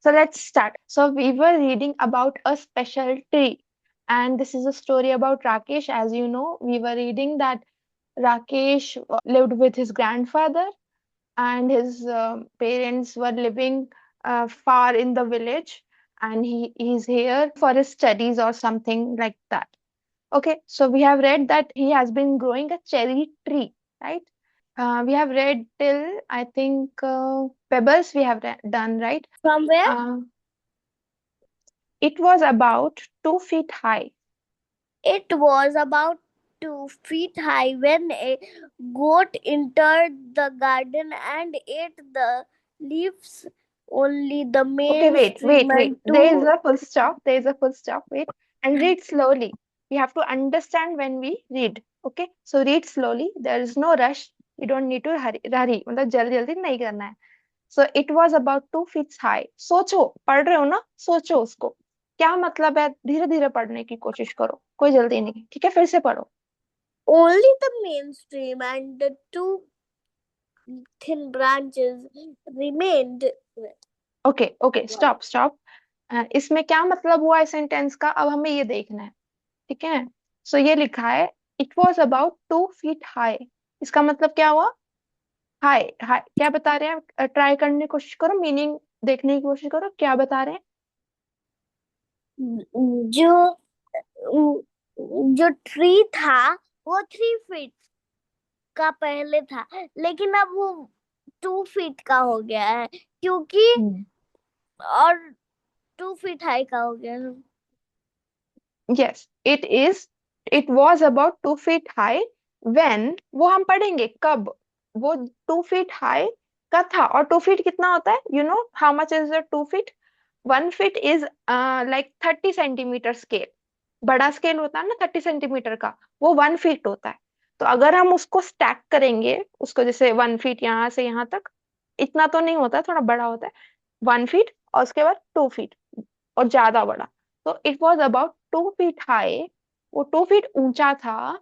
So let's start. So we were reading about a special tree, and this is a story about Rakesh. As you know, we were reading that Rakesh lived with his grandfather, and his parents were living far in the village, and he's here for his studies or something like that. Okay, so we have read that he has been growing a cherry tree, right? We have read till I think Pebbles we have done, right? From where? Uh, it was about 2 feet high. It was about 2 feet high when a goat entered the garden and ate the leaves. Only the Okay, main wait. stream There is to a full stop. There is a full stop. Wait, and read slowly. We have to understand when we read. Okay, so read slowly. There is no rush. You don't need to hurry. मतलब जल्दी जल्दी नहीं करना है. So it was about 2 feet high. सोचो, पढ़ रहे हो ना? सोचो उसको. क्या मतलब है? धीरे धीरे पढ़ने की कोशिश करो. कोई जल्दी नहीं. ठीक है, फिर से पढ़ो. only the main stream and the two thin branches remained. Okay stop. इसमें क्या मतलब हुआ इस सेंटेंस का? अब हमें ये देखना है. ठीक है. सो ये लिखा है it was about 2 feet high. इसका मतलब क्या हुआ? हाई हाई क्या बता रहे हैं? ट्राई करने की कोशिश करो, मीनिंग देखने की कोशिश करो, क्या बता रहे हैं? जो जो ट्री था वो 3 फीट का पहले था, लेकिन अब वो 2 फीट का हो गया है क्योंकि और 2 फीट हाई का हो गया है। Yes it was about 2 feet high when, वो हम पढ़ेंगे कब. वो 2 feet हाई का था. और 2 feet कितना होता है? You know how much is 2 feet? 1 feet is like 30 centimetre scale. बड़ा स्केल होता है ना 30 सेंटीमीटर का, वो 1 feet होता है. तो अगर हम उसको स्टैक करेंगे, उसको जैसे 1 feet यहाँ से यहाँ तक, इतना तो नहीं होता है, थोड़ा बड़ा होता है. 1 feet और उसके बाद 2 feet और ज्यादा बड़ा. तो it was about 2 feet high. वो 2 feet ऊंचा था.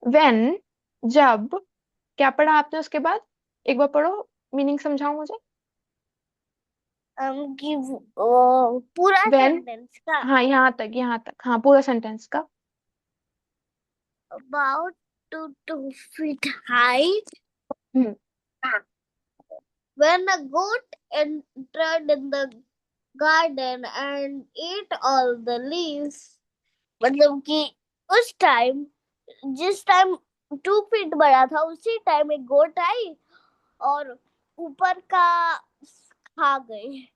वेन, जब. क्या पढ़ा आपने उसके बाद? एक बार पढ़ो, मीनिंग समझाओ मुझे. कि पूरा वेन. सेंटेंस का हाँ यहाँ तक हाँ पूरा सेंटेंस का. about 2 feet high hmm. when a goat entered in the garden and ate all the leaves। मतलब कि उस टाइम, जिस टाइम 2 फीट बड़ा था, उसी टाइम एक गोट आई और ऊपर का खा गई।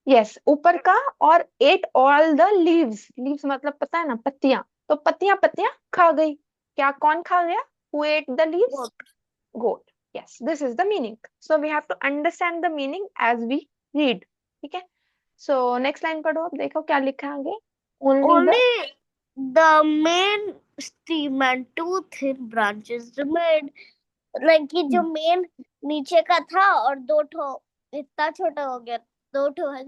यस ऊपर का. और eight all the leaves. Leaves मतलब पता है ना, पत्तियां. तो पत्तियां पत्तियां खा गई. क्या कौन खा गया? Who ate the leaves? Goat. Goat. Yes this is the meaning. So we have to understand the meaning as we read. ठीक है. सो नेक्स्ट लाइन पढ़ो, अब देखो क्या लिखा है आगे. Only the. Only the main stem and two thin branches remained। Like कि जो मेन नीचे का था और दो ठो इतना छोटा हो गया, दो ठो है।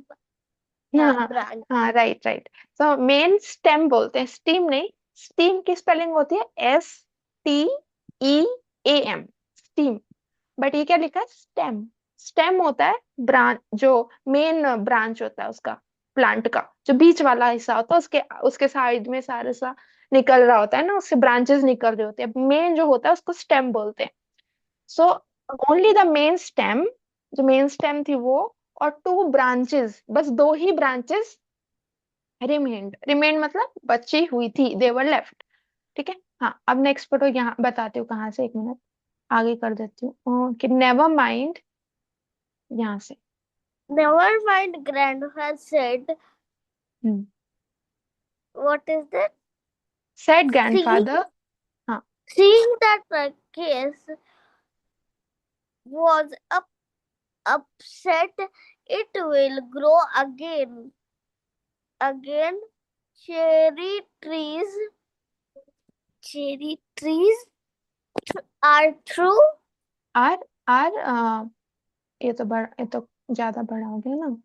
हाँ, हाँ ब्रांच। हाँ राइट. सो मेन स्टेम बोलते हैं, स्टीम नहीं. स्टीम की स्पेलिंग होती है STEAM. स्टीम. बट ये क्या लिखा है? स्टेम. स्टेम होता है ब्रांच, जो मेन ब्रांच होता है उसका, प्लांट का जो बीच वाला हिस्सा होता है, उसके उसके साइड में सारा सा निकल रहा होता है ना, उससे ब्रांचेस निकल रहे होते हैं. मेन जो होता है उसको स्टेम बोलते हैं. So only the main stem. जो मेन स्टेम थी वो, और 2 ब्रांचेस, बस 2 ही ब्रांचेस रिमेंड मतलब बची हुई थी, दे वर लेफ्ट. ठीक है. हाँ अब नेक्स्ट पढ़ो, यहाँ बताती हूँ कहाँ से, एक मिनट आगे कर देती हूँ कि नेवर माइंड. यहाँ से. Never mind, grandpa said। What is that? Said Seeing, grandfather. हाँ. seeing that the case was upset, it will grow again। cherry trees cherry trees are true। Are are ये तो बड़ा, ये तो ज्यादा बड़ा हो गया ना.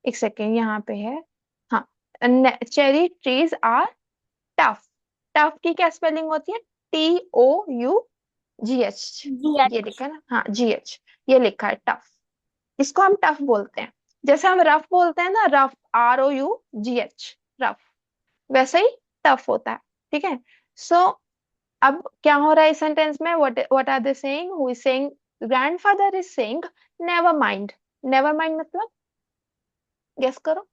एक सेकेंड, यहाँ पे है. हाँ. Cherry trees are tough. Tough की क्या स्पेलिंग होती है? TOUGH. ये yes। लिखा है ना, हाँ GH. ये लिखा है टफ. इसको हम टफ बोलते हैं. जैसे हम रफ बोलते हैं ना, रफ, ROUGH, रफ, वैसे ही टफ होता है। ठीक है। सो अब क्या हो रहा है इस सेंटेंस में? What are they saying? Who is saying? Grandfather is saying never mind. Never mind मतलब, गेस करो।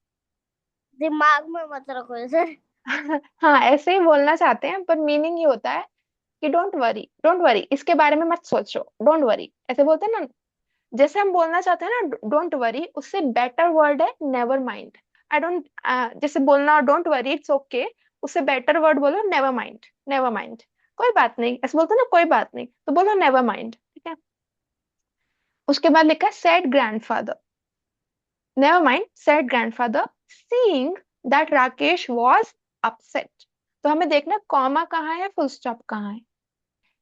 दिमाग में मत रखो सर। हाँ, ऐसे ही बोलना चाहते हैं, पर मीनिंग ये होता है कि डोंट वरी, डोंट वरी, इसके बारे में मत सोचो, डोंट वरी, ऐसे बोलते हैं ना। जैसे हम बोलना चाहते हैं ना डोंट वरी, उससे बेटर वर्ड है नेवर माइंड। आई डोंट, जैसे बोलना डोंट वरी इट्स ओके, उससे बेटर वर्ड बोलो नेवर माइंड। नेवर माइंड, कोई बात नहीं, ऐसे बोलते हैं ना, कोई बात नहीं, तो बोलो नेवर माइंड। ठीक है। उसके बाद लिखा है said grandfather. Never mind, said grandfather, seeing that Rakesh was upset. तो हमें देखना कॉमा कहाँ है, फुल स्टॉप कहाँ है।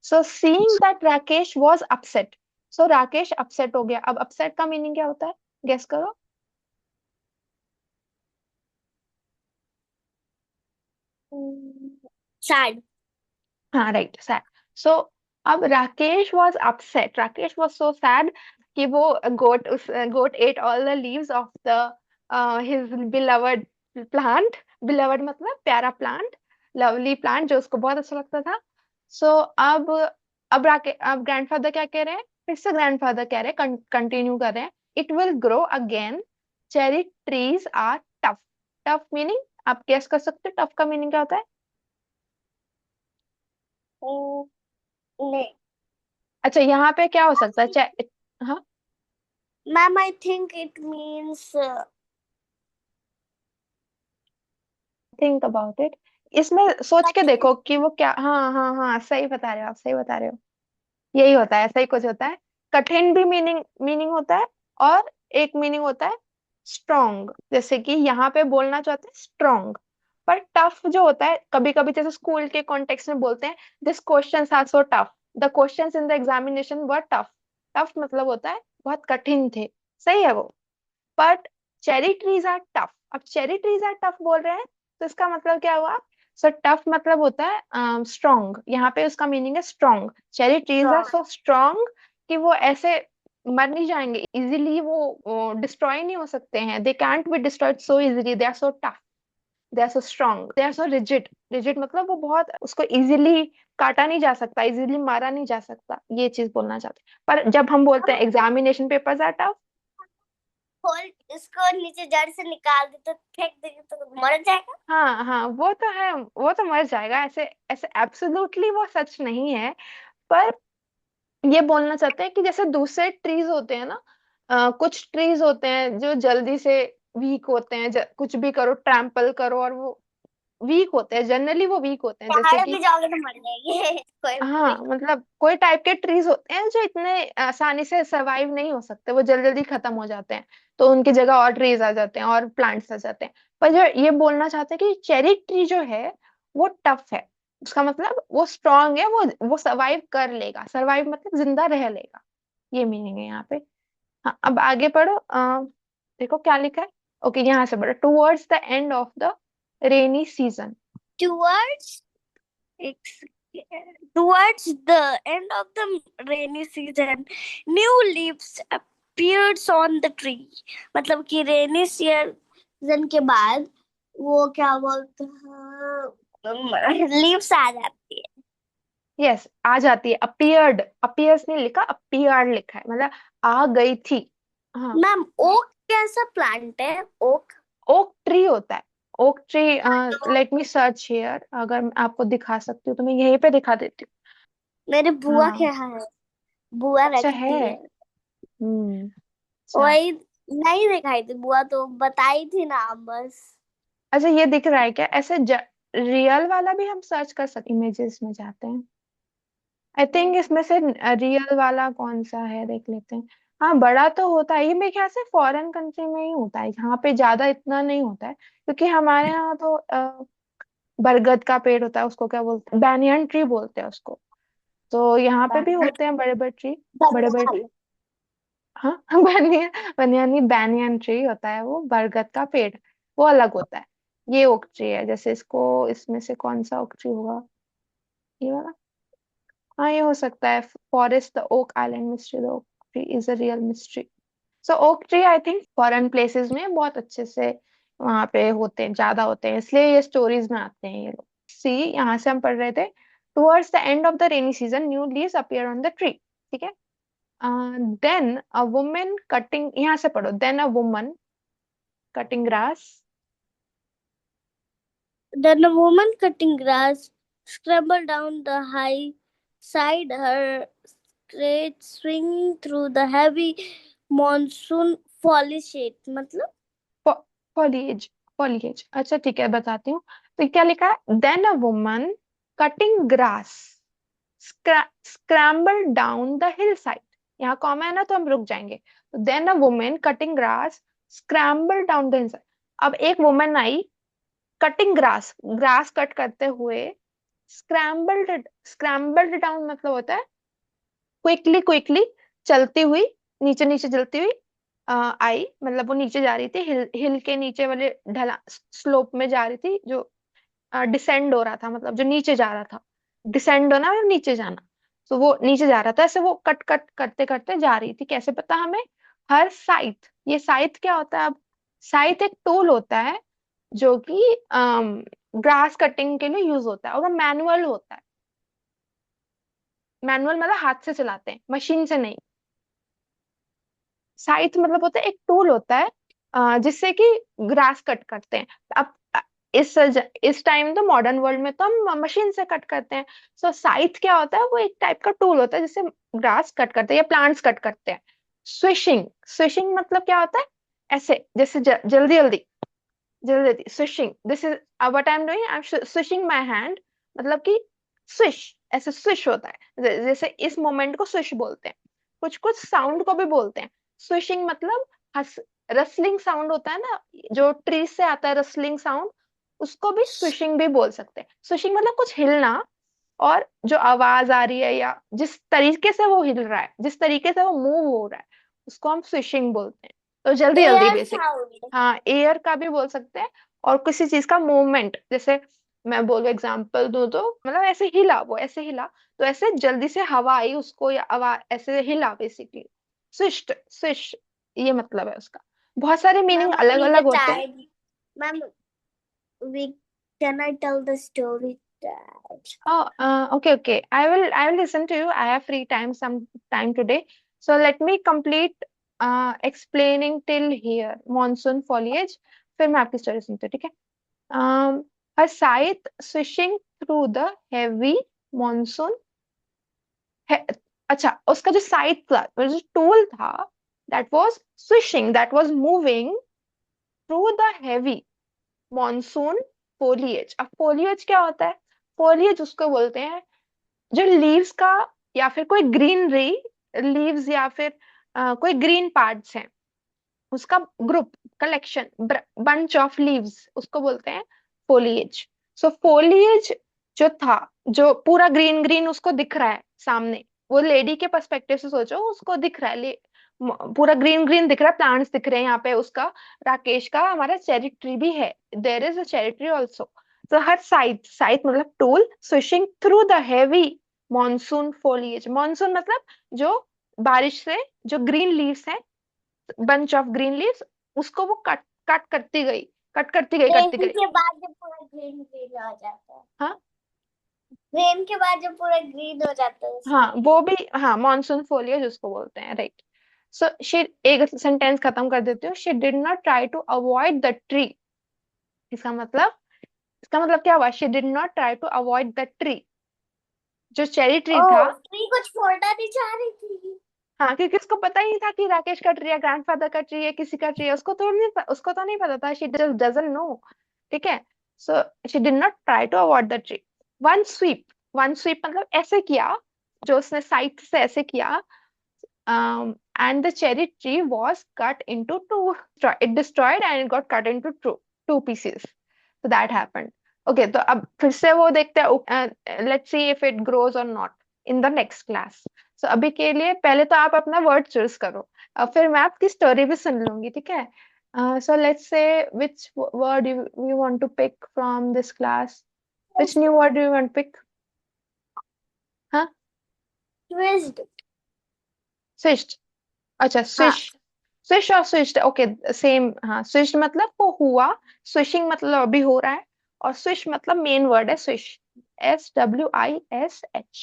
सो seeing that Rakesh was upset. So Rakesh upset हो गया। अब अपसेट का मीनिंग क्या होता है? गेस करो। सैड। हाँ, राइट, सैड। सो अब Rakesh was upset, Rakesh was so sad कि वो गोट, उस goat ate all the leaves of the his beloved plant. Beloved मतलब प्यारा प्लांट, लवली प्लांट जो उसको बहुत अच्छा लगता था। सो अब ग्रैंडफादर क्या कह रहे हैं? फिर से ग्रैंडफादर कह रहे हैं, कंटिन्यू कर रहे हैं, it will grow again, cherry trees are tough. Tough meaning आप गेस कर सकते हो, टफ का मीनिंग क्या होता है? नहीं। अच्छा, यहाँ पे क्या हो सकता है? हाँ, ma'am I think it means think about it. इसमें सोच के देखो कि वो क्या। हाँ हाँ हाँ, सही बता रहे हो आप, सही बता रहे हो। यही होता है, ऐसा ही कुछ होता है। कठिन भी मीनिंग मीनिंग होता है, और एक मीनिंग होता है स्ट्रोंग। जैसे कि यहाँ पे बोलना चाहते हैं स्ट्रोंग, पर टफ जो होता है, कभी कभी जैसे स्कूल के कॉन्टेक्स्ट में बोलते हैं this questions are so tough, the questions in the examination were tough. Tough मतलब होता है बहुत कठिन थे, सही है वो। But cherry trees are tough, अब चेरी ट्रीज आर टफ बोल रहे हैं, तो इसका मतलब क्या हुआ? सो टफ मतलब होता है स्ट्रॉन्ग, यहाँ पे उसका मीनिंग है strong. Cherry trees are so strong कि वो ऐसे मर नहीं जाएंगे इजीली, वो डिस्ट्रॉय नहीं हो सकते हैं, they can't be destroyed so easily, they are so tough, they are so strong, they are so rigid. Rigid मतलब वो बहुत, उसको इजीली काटा नहीं जा सकता, इजीली मारा नहीं जा सकता, ये चीज बोलना चाहते हैं। पर जब हम बोलते हैं एग्जामिनेशन पेपर्स आर टफ, खोल, इसको नीचे जड़ से निकाल दे तो फेंक दे तो मर जाएगा। हाँ हाँ, वो तो है, वो तो मर जाएगा, ऐसे ऐसे एब्सोल्युटली वो सच नहीं है। पर ये बोलना चाहते हैं कि जैसे दूसरे ट्रीज होते हैं ना, कुछ ट्रीज होते हैं जो जल्दी से वीक होते हैं, कुछ भी करो, ट्रैम्पल करो और वो वीक होते हैं, जनरली वो वीक होते हैं, जैसे पहाड़ कि पे जाओगे तो मर जाएंगे कोई हाँ, भी। मतलब कोई टाइप के ट्रीज होते हैं जो इतने आसानी से सरवाइव नहीं हो सकते, वो जल्दी जल्दी खत्म हो जाते हैं, तो उनकी जगह और ट्रीज आ जाते हैं और प्लांट्स आ जाते हैं। पर जो ये बोलना चाहते हैं कि चेरी ट्री जो है वो टफ है, उसका मतलब वो स्ट्रांग है, वो सरवाइव कर लेगा, सरवाइव मतलब जिंदा रह लेगा, ये मीनिंग है यहाँ पे। हाँ, अब आगे पढ़ो। देखो क्या लिखा है। ओके, यहाँ से पढ़ो, towards the end of the rainy season. Towards ex- towards the end of the rainy season, new leaves appears on the tree. मतलब कि रेनी सीजन के बाद वो क्या बोलते हैं, लीव्स आ जाती है। यस, आ जाती है, अपीयर्ड, अपीयर्स नहीं लिखा, अपीयर्ड लिखा है, मतलब आ गई थी। हाँ, मैम ओक कैसा प्लांट है? ओक ओक ट्री होता है, oak tree. Let me search here, अगर मैं आपको दिखा सकती हूँ तो मैं यहीं पे दिखा देती मेरे हूँ। बुआ के हाँ, यहाँ है, बुआ अच्छा है। रखती है। अच्छा। वही नहीं दिखाई थी, बुआ तो बताई थी नाम बस। अच्छा, ये दिख रहा है क्या ऐसे? रियल वाला भी हम सर्च कर सकते, इमेजेस में जाते हैं। आई थिंक इसमें से रियल वाला कौन सा है देख लेते हैं। हाँ, बड़ा तो होता है, ये मेरे ख्याल से फॉरेन कंट्री में ही होता है, यहाँ पे ज्यादा इतना नहीं होता है, क्योंकि हमारे यहाँ तो बरगद का पेड़ होता है, उसको क्या बोलते हैं, बैनियन ट्री बोलते हैं उसको। तो यहाँ पे भी होते हैं बड़े बड़े ट्री, बड़े बड़े ट्री। हाँ, बनियन, बनियान नहीं, बैनियन ट्री होता है वो, बरगद का पेड़, वो अलग होता है। ये ओक ट्री है, जैसे इसको, इसमें से कौन सा ओक ट्री होगा? ये वाला। हाँ, ये हो सकता है, forest the oak island mystery, the oak tree is a real mystery. So oak tree I think foreign places में बहुत अच्छे से वहां पे होते हैं, ज्यादा होते हैं, इसलिए ये स्टोरीज में आते हैं ये लोग। सी, यहाँ से हम पढ़ रहे थे, towards the end of the rainy season new leaves appear on the tree. ठीक है। देन अ वुमन कटिंग, यहाँ से पढ़ो, then a woman cutting grass. Then a woman cutting grass scrambled down the high side, her straight swinging through the heavy monsoon foliage. मतलब foliage, foliage, अच्छा ठीक है बताती हूँ। तो क्या लिखा है, then a woman cutting grass scramble down the hill side. यहाँ कॉमा है ना, तो हम रुक जाएंगे। तो then a woman cutting grass scramble down the hill side. अब एक woman I cutting grass, grass cut करते हुए, स्क्रैम्बल्ड, स्क्रैम्बल्ड डाउन मतलब होता है क्विकली, क्विकली चलती हुई, नीचे नीचे चलती हुई आई, मतलब वो नीचे जा रही थी, हिल हिल के नीचे वाले ढला स्लोप में जा रही थी, जो डिसेंड हो रहा था, मतलब जो नीचे जा रहा था, डिसेंड होना और नीचे जाना। तो वो नीचे जा रहा था, ऐसे वो कट कट करते करते जा रही थी, कैसे पता हमें, हर साइथ, ये साइथ क्या होता है अब, साइथ एक टूल होता है जो कि ग्रास कटिंग के लिए यूज होता है, और वो मैनुअल होता है। मैनुअल मतलब हाथ से चलाते हैं, मशीन से नहीं। साइथ मतलब होता है एक टूल होता है जिससे कि ग्रास कट करते हैं। अब इस टाइम तो मॉडर्न वर्ल्ड में तो हम मशीन से कट करते हैं। सो साइथ क्या होता है, वो एक टाइप का टूल होता है जिससे ग्रास कट करते हैं या प्लांट्स कट करते हैं। स्विशिंग, स्विशिंग मतलब क्या होता है, ऐसे जैसे जल्दी जल्दी, जल्दी जल्दी swishing, this is what I am doing, I am swishing my hand, मतलब कि स्विश, ऐसे स्विश होता है, जैसे इस मोमेंट को स्विश बोलते हैं। कुछ कुछ साउंड को भी बोलते हैं स्विशिंग, मतलब हस रसलिंग साउंड होता है ना, जो ट्री से आता है रसलिंग साउंड, उसको भी स्विशिंग भी बोल सकते हैं। स्विशिंग मतलब कुछ हिलना, और जो आवाज आ रही है या जिस तरीके से वो हिल रहा है, जिस तरीके से वो मूव हो रहा है, उसको हम स्विशिंग बोलते हैं। तो जल्दी जल्दी air बेसिक, sound. हाँ एयर का भी बोल सकते हैं। और किसी चीज का मूवमेंट, जैसे मैं बोलूं एग्जांपल दूं तो, मतलब ऐसे हिला, वो ऐसे हिला, तो ऐसे जल्दी से हवा आई उसको, या आवाज ऐसे हिला बेसिकली, स्विश्ड, स्विश, ये मतलब है उसका। बहुत सारे मीनिंग Ma'am, I अलग need अलग a होते हैं। time. Ma'am, we can I tell the story that Oh, okay, okay. I will listen to you. I have free time, some time today. So let me complete explaining till here. Monsoon foliage. फिर मैं आपकी story सुनती हूँ, ठीक है? Um, a scythe swishing through the heavy monsoon. है, अच्छा, उसका जो साइथ था, वो जो टूल था, that was swishing, that was moving through the heavy monsoon foliage। अब foliage क्या होता है? foliage उसको बोलते हैं जो लीव्स का, या फिर कोई ग्रीनरी, लीव्स या फिर कोई ग्रीन पार्ट्स हैं, उसका group, collection, bunch of leaves, उसको बोलते हैं फोलिएज। सो फोलिएज जो था, जो पूरा ग्रीन ग्रीन उसको दिख रहा है सामने, वो लेडी के पर्सपेक्टिव से सोचो, उसको दिख रहा है, पूरा ग्रीन ग्रीन दिख रहा है, प्लांट्स दिख रहे हैं यहाँ पे उसका। राकेश का हमारा चेरी ट्री भी है, there is a cherry tree also. तो हर साइड, साइड मतलब tool, swishing through the heavy monsoon foliage. Monsoon मतलब जो बारिश से जो ग्रीन लीव्स हैं, बंच ऑफ ग्रीन लीव्स, उसको वो कट कट करती गई, कट करती गई, रेन करती गई। के बाद जब पूरा ग्रीन ग्रीन हो जाता है, हाँ, रेन के बाद जब पूरा ग्रीन हो जाता है हाँ उसका. वो भी, हाँ मॉनसून फोलिएज उसको बोलते हैं, राइट। सो शी, एक सेंटेंस खत्म कर देती हूँ, she did not try to avoid the tree. इसका मतलब, इसका मतलब क्या हुआ, she did not try to avoid the tree, जो चेरी ट्री था। ओह, ट्री कुछ फोड़ना नहीं चाह रही थी. हाँ, क्योंकि उसको पता ही नहीं था कि राकेश का ट्री है, ग्रैंडफादर का ट्री है, किसी का ट्री है, उसको तो नहीं पता था, शी जस्ट डजंट नो। ठीक है। So she did not try to avoid the tree. One sweep, one sweep मतलब ऐसे किया, जो उसने साइड से ऐसे किया, and the cherry tree was cut into two. It destroyed and it got cut into two pieces. So that happened. Okay, तो अब फिर से वो देखते हैं, let's see if it grows or not in the next class. So अभी के लिए पहले तो आप अपना वर्ड चूज करो, फिर मैं आपकी स्टोरी भी सुन लूंगी, ठीक है? So let's say which word you want to pick from this class. Which new word do you want to pick? हाँ, Twist. swished. अच्छा, हाँ. swish. स्विश और स्विच्ड, ओके सेम। हाँ, स्विच्ड मतलब वो हुआ, स्विशिंग मतलब अभी हो रहा है, और स्विश मतलब मेन वर्ड है स्विश, SWISH।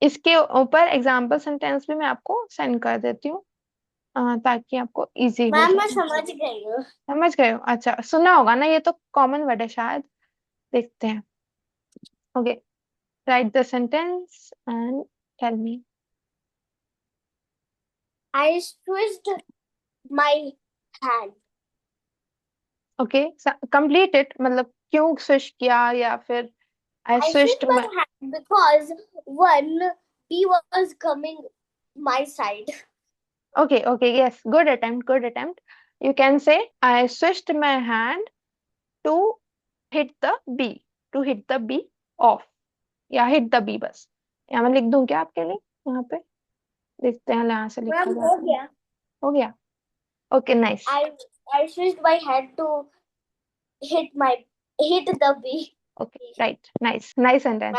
इसके ऊपर एग्जाम्पल सेंटेंस भी मैं आपको सेंड कर देती हूँ, ताकि आपको इजी हो मैम मैं जाए। समझ गई हूँ। समझ गए हो? अच्छा, सुना होगा ना, ये तो कॉमन वर्ड है शायद। देखते हैं। Okay, write the sentence and tell me. I switched my hand okay, complete it, मतलब क्यों स्विच किया, या फिर I I switched switched my my. hand because one bee was coming my side. Okay okay, yes, good attempt, good attempt. You can say I switched my hand to hit the bee, to hit the bee off, या hit the bee, बस। यहाँ मैं लिख दूं क्या आपके लिए? यहाँ पे देखते हैं यहाँ से लिखा मैम हो जाता है। गया। हो गया। Okay, nice. I I switched my hand to hit the bee. Okay, right, nice, nice sentence.